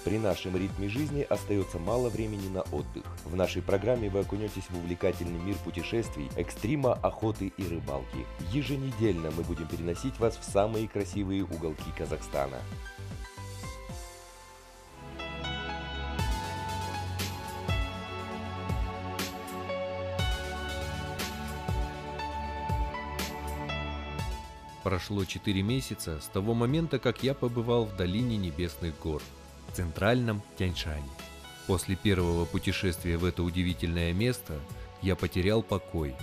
При нашем ритме жизни остается мало времени на отдых. В нашей программе вы окунетесь в увлекательный мир путешествий, экстрима, охоты и рыбалки. Еженедельно мы будем переносить вас в самые красивые уголки Казахстана. Прошло 4 месяца с того момента, как я побывал в долине Небесных гор, в центральном Тяньшане. После первого путешествия в это удивительное место я потерял покой.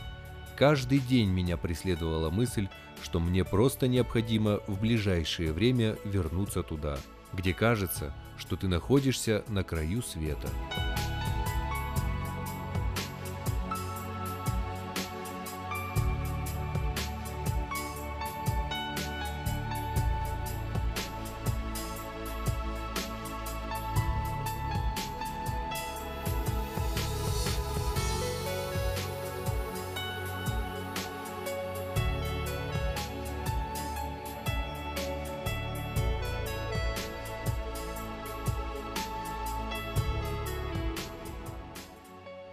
Каждый день меня преследовала мысль, что мне просто необходимо в ближайшее время вернуться туда, где кажется, что ты находишься на краю света.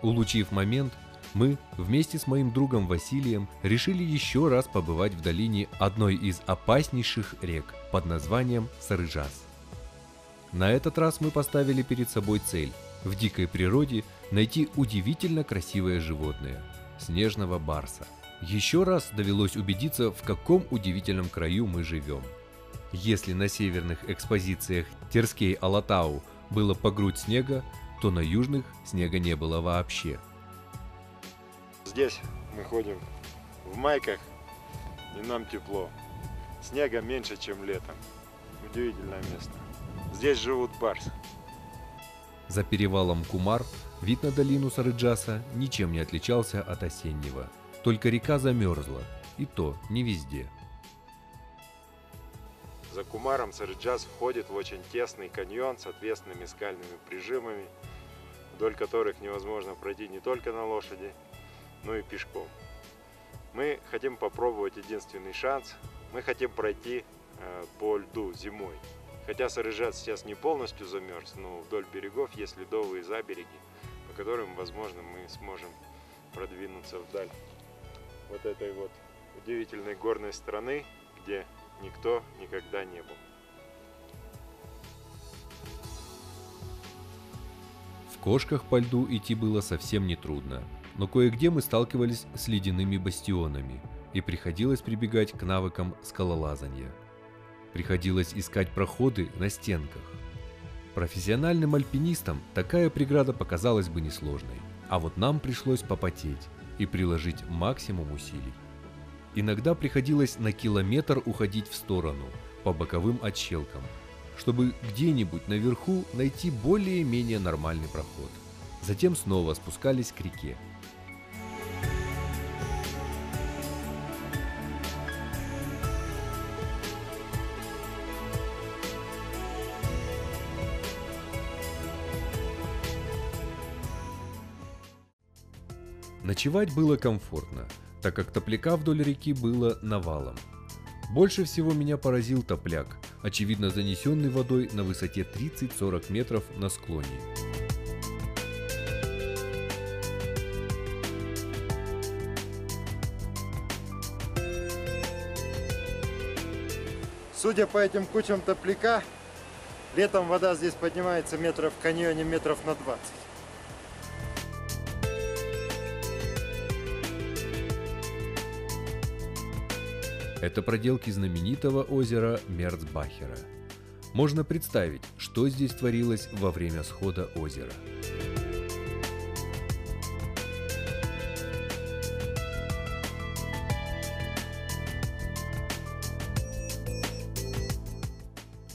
Улучив момент, мы вместе с моим другом Василием решили еще раз побывать в долине одной из опаснейших рек под названием Сарыжас. На этот раз мы поставили перед собой цель – в дикой природе найти удивительно красивое животное – снежного барса. Еще раз довелось убедиться, в каком удивительном краю мы живем. Если на северных экспозициях Терскей-Алатау было по грудь снега, то на южных снега не было вообще. Здесь мы ходим в майках, и нам тепло. Снега меньше, чем летом. Удивительное место. Здесь живут барсы. За перевалом Кумар вид на долину Сарыджаса ничем не отличался от осеннего. Только река замерзла, и то не везде. За Кумаром Сарыджас входит в очень тесный каньон с отвесными скальными прижимами, вдоль которых невозможно пройти не только на лошади, но и пешком. Мы хотим попробовать единственный шанс. Мы хотим пройти по льду зимой. Хотя Сарыжас сейчас не полностью замерз, но вдоль берегов есть ледовые забереги, по которым, возможно, мы сможем продвинуться вдаль вот этой вот удивительной горной страны, где никто никогда не был. В Кошках по льду идти было совсем нетрудно, но кое-где мы сталкивались с ледяными бастионами и приходилось прибегать к навыкам скалолазания. Приходилось искать проходы на стенках. Профессиональным альпинистам такая преграда показалась бы несложной, а вот нам пришлось попотеть и приложить максимум усилий. Иногда приходилось на километр уходить в сторону, по боковым отщелкам, чтобы где-нибудь наверху найти более-менее нормальный проход. Затем снова спускались к реке. Ночевать было комфортно, так как топляка вдоль реки было навалом. Больше всего меня поразил топляк, очевидно занесенный водой на высоте 30-40 метров на склоне. Судя по этим кучам топляка, летом вода здесь поднимается метров в каньоне метров на 20. Это проделки знаменитого озера Мерцбахера. Можно представить, что здесь творилось во время схода озера.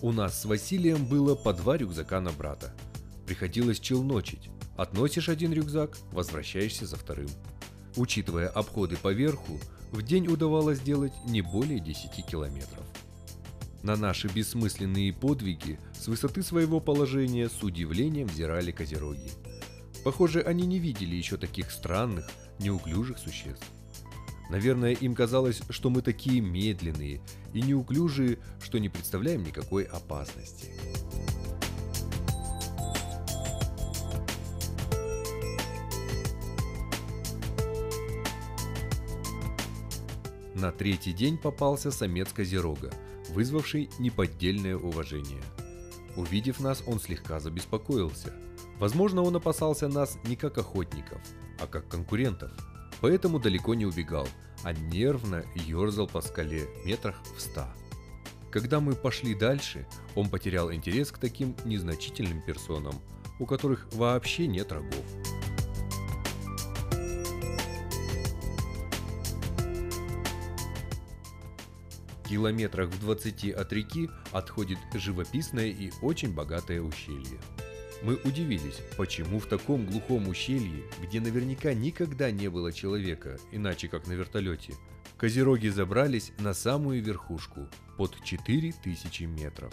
У нас с Василием было по 2 рюкзака на брата. Приходилось челночить. Относишь один рюкзак, возвращаешься за вторым. Учитывая обходы по верху, в день удавалось сделать не более 10 километров. На наши бессмысленные подвиги с высоты своего положения с удивлением взирали козероги. Похоже, они не видели еще таких странных, неуклюжих существ. Наверное, им казалось, что мы такие медленные и неуклюжие, что не представляем никакой опасности. На третий день попался самец козерога, вызвавший неподдельное уважение. Увидев нас, он слегка забеспокоился. Возможно, он опасался нас не как охотников, а как конкурентов. Поэтому далеко не убегал, а нервно ерзал по скале метрах в 100. Когда мы пошли дальше, он потерял интерес к таким незначительным персонам, у которых вообще нет рогов. Километрах в 20 от реки отходит живописное и очень богатое ущелье. Мы удивились, почему в таком глухом ущелье, где наверняка никогда не было человека, иначе как на вертолете, козероги забрались на самую верхушку, под 4000 метров.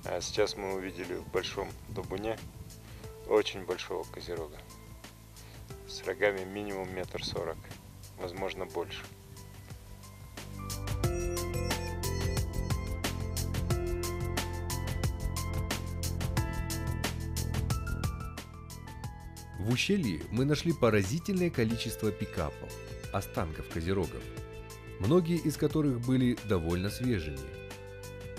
А сейчас мы увидели в большом табуне очень большого козерога. С рогами минимум 1,40 м, возможно больше. В ущелье мы нашли поразительное количество пикапов, останков козерогов, многие из которых были довольно свежими.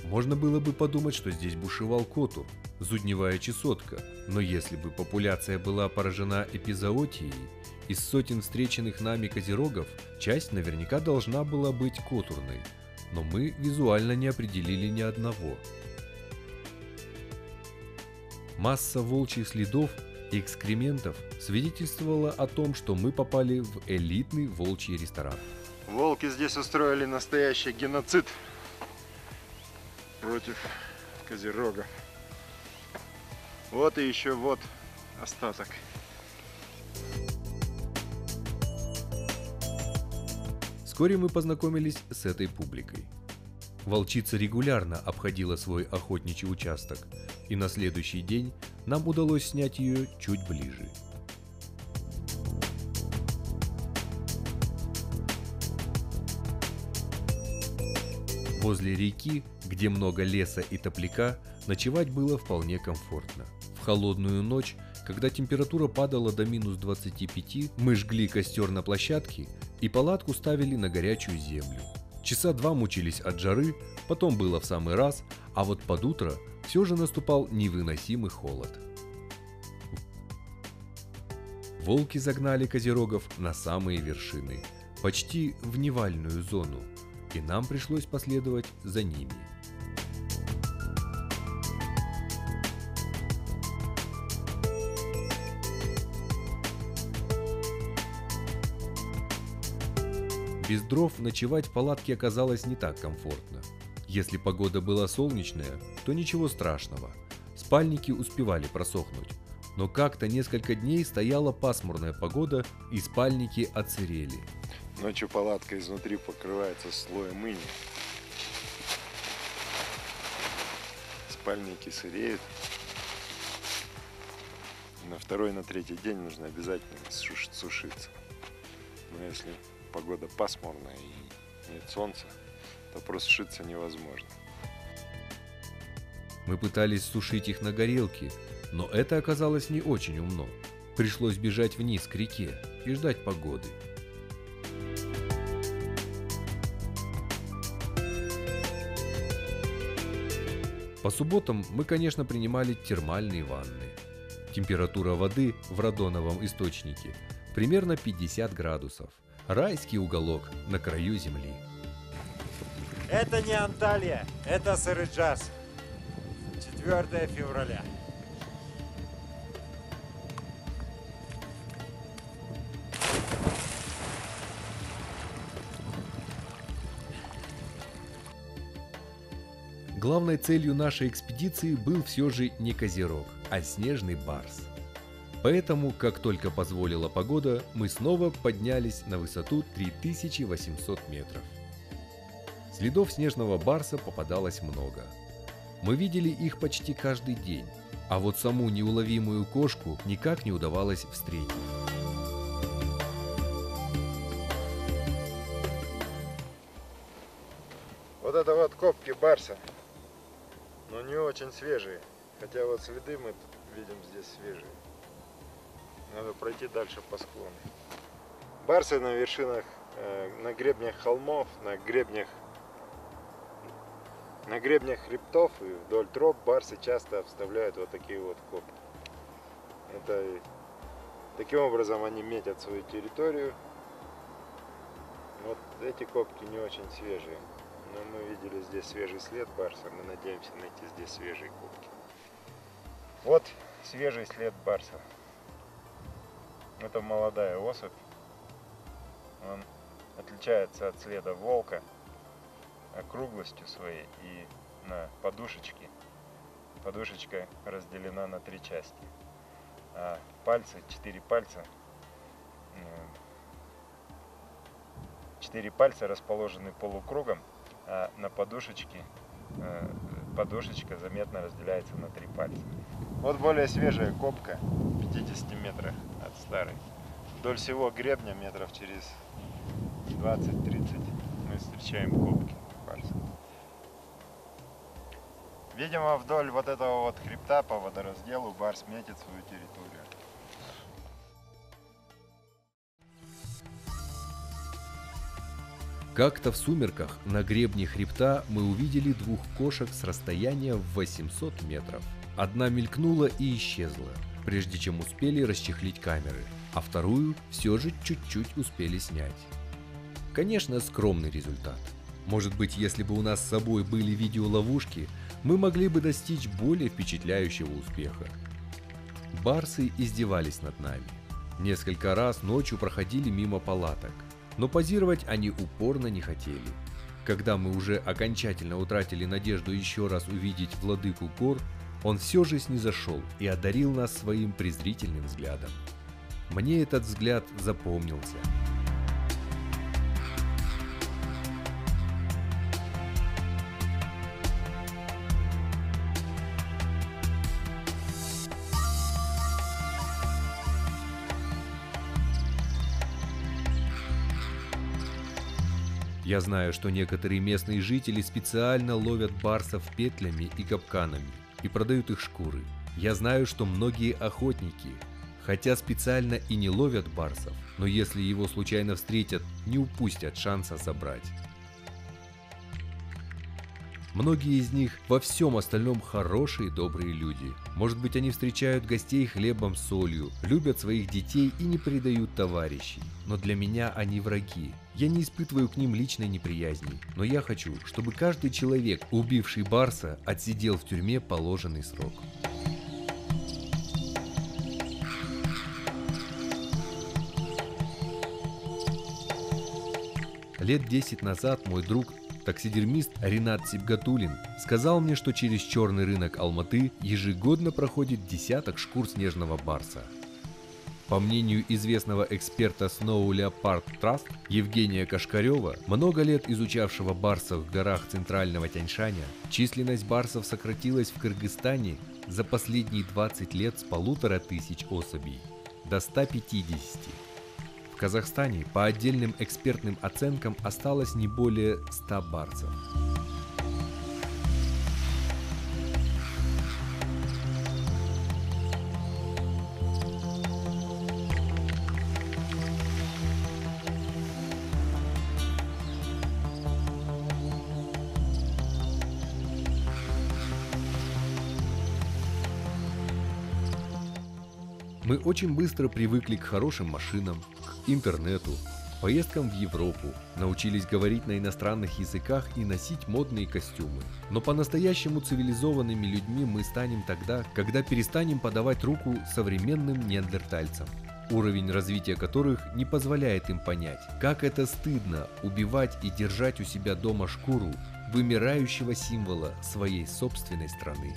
Можно было бы подумать, что здесь бушевал котур, зудневая чесотка, но если бы популяция была поражена эпизоотией, из сотен встреченных нами козерогов часть наверняка должна была быть котурной, но мы визуально не определили ни одного. Масса волчьих следов и экскрементов свидетельствовала о том, что мы попали в элитный волчий ресторан. Волки здесь устроили настоящий геноцид против козерогов. Вот и еще вот остаток. Вскоре мы познакомились с этой публикой. Волчица регулярно обходила свой охотничий участок, и на следующий день нам удалось снять ее чуть ближе. Возле реки, где много леса и топляка, ночевать было вполне комфортно. В холодную ночь, когда температура падала до минус 25, мы жгли костер на площадке и палатку ставили на горячую землю. Часа 2 мучились от жары, потом было в самый раз, а вот под утро все же наступал невыносимый холод. Волки загнали козерогов на самые вершины, почти в невальную зону, и нам пришлось последовать за ними. Без дров ночевать в палатке оказалось не так комфортно. Если погода была солнечная, то ничего страшного. Спальники успевали просохнуть. Но как-то несколько дней стояла пасмурная погода, и спальники отсырели. Ночью палатка изнутри покрывается слоем иния. Спальники сыреют. На второй, на третий день нужно обязательно сушиться. Но если погода пасмурная и нет солнца, то просто сушиться невозможно. Мы пытались сушить их на горелке, но это оказалось не очень умно. Пришлось бежать вниз к реке и ждать погоды. По субботам мы, конечно, принимали термальные ванны. Температура воды в радоновом источнике примерно 50 градусов. Райский уголок на краю земли. Это не Анталия, это Сарыджас. 4 февраля. Главной целью нашей экспедиции был все же не козерог, а снежный барс. Поэтому, как только позволила погода, мы снова поднялись на высоту 3800 метров. Следов снежного барса попадалось много. Мы видели их почти каждый день, а вот саму неуловимую кошку никак не удавалось встретить. Вот это вот копки барса, но не очень свежие. Хотя вот следы мы видим здесь свежие. Надо пройти дальше по склону. Барсы на вершинах на гребнях холмов, на гребнях хребтов и вдоль троп барсы часто вставляют вот такие вот копки. Таким образом они метят свою территорию. Вот эти копки не очень свежие, но мы видели здесь свежий след барса, мы надеемся найти здесь свежие копки. Вот свежий след барса. Это молодая особь. Он отличается от следа волка округлостью своей и на подушечке. Подушечка разделена на 3 части. А пальцы, 4 пальца расположены полукругом, а на подушечке подушечка заметно разделяется на 3 пальца. Вот более свежая копка, 50 метрах от старой. Вдоль всего гребня метров через 20-30 мы встречаем копки барса. Видимо, вдоль вот этого вот хребта по водоразделу барс метит свою территорию. Как-то в сумерках на гребне хребта мы увидели 2 кошек с расстояния в 800 метров. Одна мелькнула и исчезла, прежде чем успели расчехлить камеры, а вторую все же чуть-чуть успели снять. Конечно, скромный результат. Может быть, если бы у нас с собой были видеоловушки, мы могли бы достичь более впечатляющего успеха. Барсы издевались над нами. Несколько раз ночью проходили мимо палаток, но позировать они упорно не хотели. Когда мы уже окончательно утратили надежду еще раз увидеть владыку гор, он все же снизошел и одарил нас своим презрительным взглядом. Мне этот взгляд запомнился. Я знаю, что некоторые местные жители специально ловят барсов петлями и капканами и продают их шкуры. Я знаю, что многие охотники, хотя специально и не ловят барсов, но если его случайно встретят, не упустят шанса забрать. Многие из них во всем остальном хорошие, добрые люди. Может быть, они встречают гостей хлебом с солью, любят своих детей и не предают товарищей. Но для меня они враги. Я не испытываю к ним личной неприязни, но я хочу, чтобы каждый человек, убивший барса, отсидел в тюрьме положенный срок. Лет 10 назад мой друг, таксидермист Ринат Сибгатуллин, сказал мне, что через черный рынок Алматы ежегодно проходит десяток шкур снежного барса. По мнению известного эксперта Snow Leopard Trust Евгения Кашкарева, много лет изучавшего барсов в горах центрального Тяньшаня, численность барсов сократилась в Кыргызстане за последние 20 лет с 1500 особей до 150. В Казахстане по отдельным экспертным оценкам осталось не более 100 барсов. Мы очень быстро привыкли к хорошим машинам, к интернету, поездкам в Европу, научились говорить на иностранных языках и носить модные костюмы. Но по-настоящему цивилизованными людьми мы станем тогда, когда перестанем подавать руку современным неандертальцам, уровень развития которых не позволяет им понять, как это стыдно убивать и держать у себя дома шкуру вымирающего символа своей собственной страны.